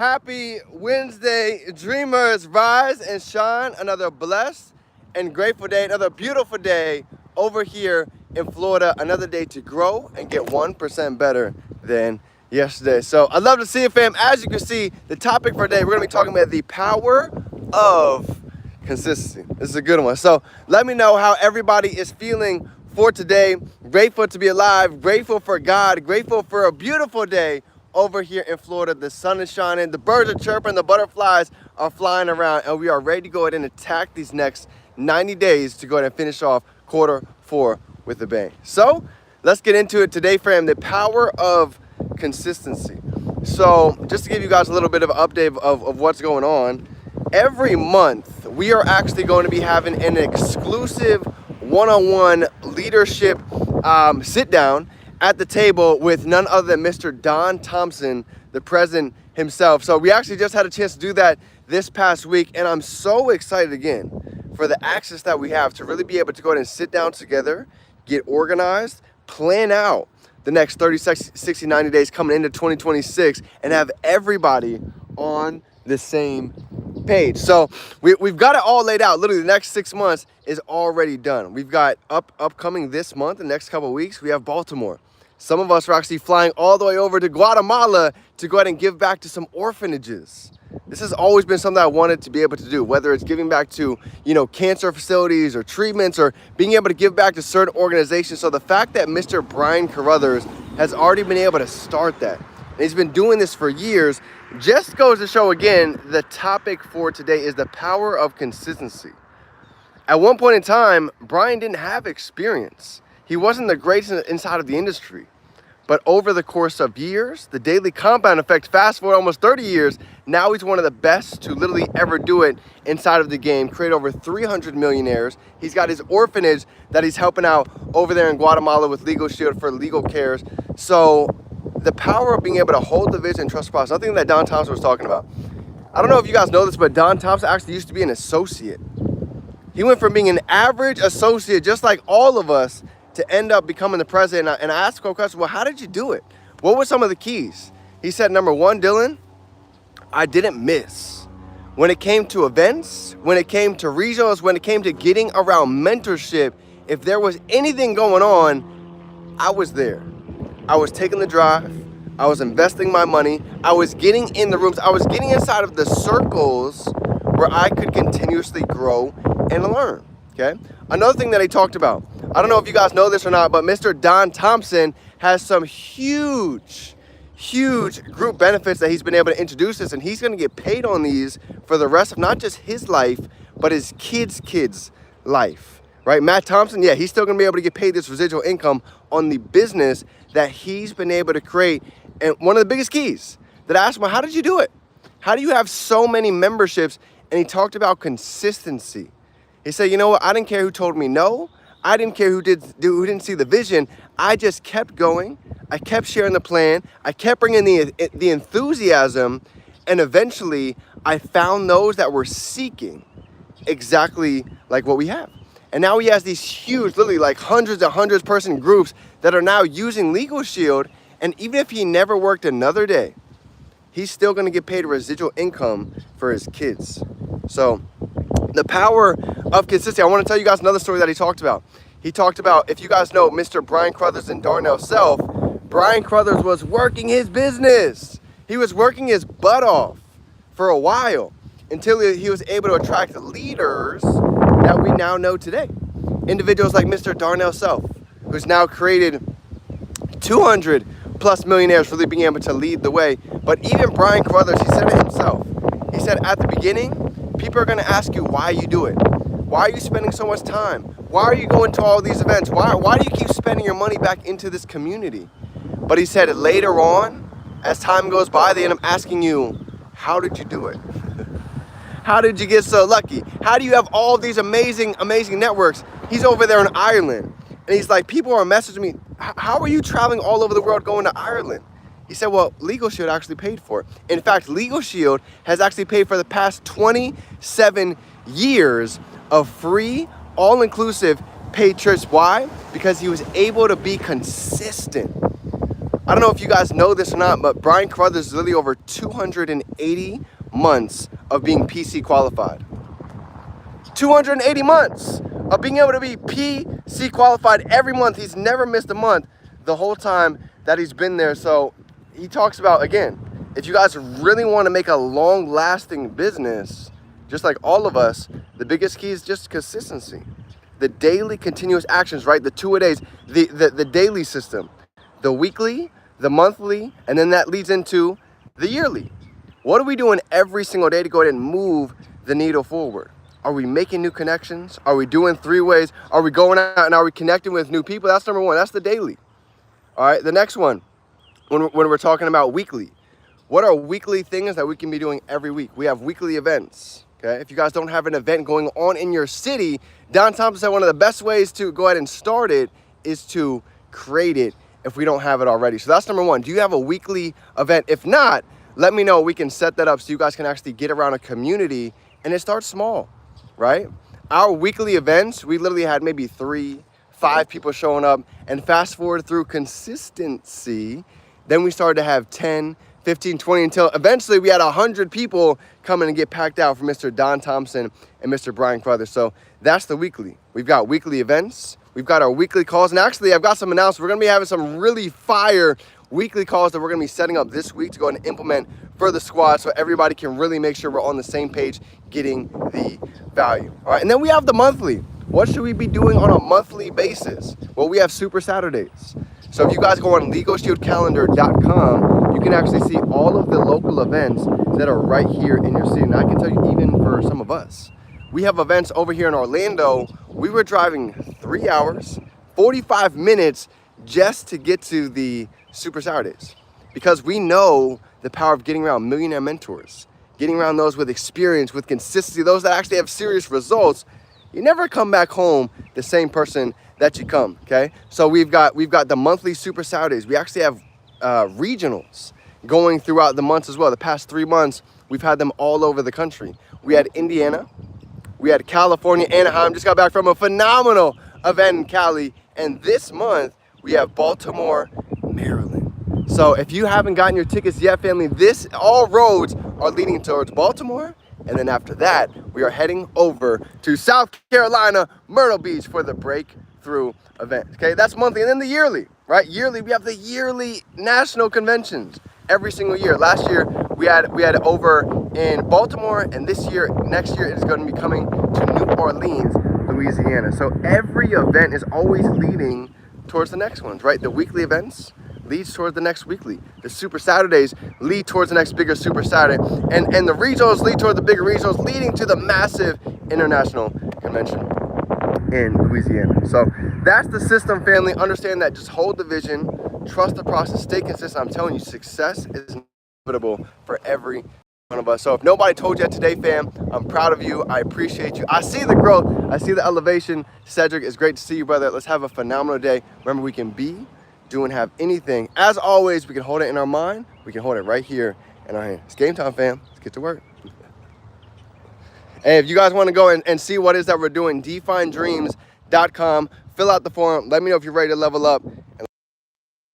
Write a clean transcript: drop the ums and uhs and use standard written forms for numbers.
Happy Wednesday, dreamers, rise and shine. Another blessed and grateful day, another beautiful day over here in Florida. Another day to grow and get 1% better than yesterday. So I'd love to see it, fam. As you can see, the topic for today, we're going to be talking about the power of consistency. This is a good one. So let me know how everybody is feeling for today. Grateful to be alive, grateful for God, grateful for a beautiful day over here in Florida. The sun is shining, the birds are chirping, the butterflies are flying around, and we are ready to go ahead and attack these next 90 days to go ahead and finish off Q4 with a bang. So let's get into it today, fam. The power of consistency. So just to give you guys a little bit of an update of what's going on, every month we are actually going to be having an exclusive one-on-one leadership sit down at the table with none other than Mr. Don Thompson, the president himself. So we actually just had a chance to do that this past week, and I'm so excited again for the access that we have to really be able to go ahead and sit down together, get organized, plan out the next 30, 60, 90 days coming into 2026, and have everybody on the same page. So we've got it all laid out. Literally the next 6 months is already done. We've got upcoming this month, the next couple of weeks, we have Baltimore. Some of us are actually flying all the way over to Guatemala to go ahead and give back to some orphanages. This has always been something I wanted to be able to do, whether it's giving back to, cancer facilities or treatments, or being able to give back to certain organizations. So the fact that Mr. Brian Carruthers has already been able to start that, and he's been doing this for years, just goes to show again, the topic for today is the power of consistency. At one point in time, Brian didn't have experience. He wasn't the greatest inside of the industry. But over the course of years, the daily compound effect, fast forward almost 30 years, now he's one of the best to literally ever do it inside of the game, create over 300 millionaires. He's got his orphanage that he's helping out over there in Guatemala with Legal Shield for legal cares. So the power of being able to hold the vision and trust the process, something that Don Thompson was talking about. I don't know if you guys know this, but Don Thompson actually used to be an associate. He went from being an average associate, just like all of us, to end up becoming the president. And I asked him a question, well, how did you do it? What were some of the keys? He said, number one, Dylan, I didn't miss. When it came to events, when it came to regionals, when it came to getting around mentorship, if there was anything going on, I was there. I was taking the drive. I was investing my money. I was getting in the rooms. I was getting inside of the circles where I could continuously grow and learn, okay? Another thing that he talked about, I don't know if you guys know this or not, but Mr. Don Thompson has some huge group benefits that he's been able to introduce us, and he's going to get paid on these for the rest of not just his life, but his kids' life, right? Matt Thompson, yeah, he's still going to be able to get paid this residual income on the business that he's been able to create. And one of the biggest keys that I asked him, how did you do it? How do you have so many memberships? And he talked about consistency. He said, you know what? I didn't care who told me no. I didn't care who didn't see the vision. I just kept going. I kept sharing the plan. I kept bringing the enthusiasm. And eventually, I found those that were seeking exactly like what we have. And now he has these huge, literally like hundreds and hundreds person groups that are now using Legal Shield. And even if he never worked another day, he's still going to get paid residual income for his kids. So the power of consistency. I want to tell you guys another story that he talked about. He talked about, if you guys know Mr. Brian Carruthers and Darnell Self, Brian Carruthers was working his business. He was working his butt off for a while until he was able to attract leaders that we now know today. Individuals like Mr. Darnell Self, who's now created 200 plus millionaires, really being able to lead the way. But even Brian Carruthers, he said it himself. He said at the beginning, people are going to ask you why you do it. Why are you spending so much time? Why are you going to all these events? Why do you keep spending your money back into this community? But he said later on, as time goes by, they end up asking you, how did you do it? How did you get so lucky? How do you have all these amazing networks? He's over there in Ireland. And he's like, people are messaging me, how are you traveling all over the world going to Ireland? He said, well, Legal Shield actually paid for it. In fact, Legal Shield has actually paid for the past 27 years of free, all-inclusive paid trips. Why? Because he was able to be consistent. I don't know if you guys know this or not, but Brian Carruthers is literally over 280 months of being PC qualified. 280 months of being able to be PC qualified every month. He's never missed a month the whole time that he's been there. So he talks about, again, if you guys really want to make a long-lasting business, just like all of us, the biggest key is just consistency. The daily continuous actions, right? The 2-a-days, the daily system, the weekly, the monthly, and then that leads into the yearly. What are we doing every single day to go ahead and move the needle forward? Are we making new connections? Are we doing 3-ways? Are we going out and are we connecting with new people? That's number one. That's the daily. All right. The next one, when we're talking about weekly, what are weekly things that we can be doing every week? We have weekly events. Okay. If you guys don't have an event going on in your city, Don Thompson said one of the best ways to go ahead and start it is to create it if we don't have it already. So that's number one. Do you have a weekly event? If not, let me know. We can set that up so you guys can actually get around a community, and it starts small. Right? Our weekly events, we literally had maybe 3-5 people showing up, and fast forward through consistency, then we started to have 10, 15, 20 until eventually we had 100 people coming and get packed out for Mr. Don Thompson and Mr. Brian Carruthers. So that's the weekly. We've got weekly events. We've got our weekly calls. And actually, I've got some announcements. We're going to be having some really fire weekly calls that we're going to be setting up this week to go and implement for the squad so everybody can really make sure we're on the same page getting the value. All right, and then we have the monthly. What should we be doing on a monthly basis? Well, we have Super Saturdays. So if you guys go on LegalShieldCalendar.com, you can actually see all of the local events that are right here in your city. And I can tell you, even for some of us, we have events over here in Orlando. We were driving 3 hours, 45 minutes just to get to the Super Saturdays, because we know the power of getting around millionaire mentors, getting around those with experience, with consistency, those that actually have serious results. You never come back home the same person that you come, okay? So we've got the monthly Super Saturdays. We actually have regionals going throughout the months as well. The past 3 months, we've had them all over the country. We had Indiana, we had California, Anaheim, just got back from a phenomenal event in Cali, and this month, we have Baltimore, Maryland. So if you haven't gotten your tickets yet, family, all roads are leading towards Baltimore. And then after that, we are heading over to South Carolina, Myrtle Beach for the Breakthrough event. Okay, that's monthly. And then the yearly, right? Yearly, we have the yearly national conventions every single year. Last year, we had over in Baltimore, and next year, it is going to be coming to New Orleans, Louisiana. So every event is always leading towards the next ones, right? The weekly events leads towards the next weekly. The Super Saturdays lead towards the next bigger Super Saturday. And the regionals lead toward the bigger regionals, leading to the massive international convention in Louisiana. So that's the system, family. Understand that. Just hold the vision, trust the process, stay consistent. I'm telling you, success is inevitable for every one of us. So if nobody told you that today, fam, I'm proud of you. I appreciate you. I see the growth. I see the elevation. Cedric, it's great to see you, brother. Let's have a phenomenal day. Remember, we can be, do, and have anything. As always, we can hold it in our mind. We can hold it right here in our hand. It's game time, fam. Let's get to work. Hey, if you guys want to go and see what it is that we're doing, definedreams.com. Fill out the form. Let me know if you're ready to level up.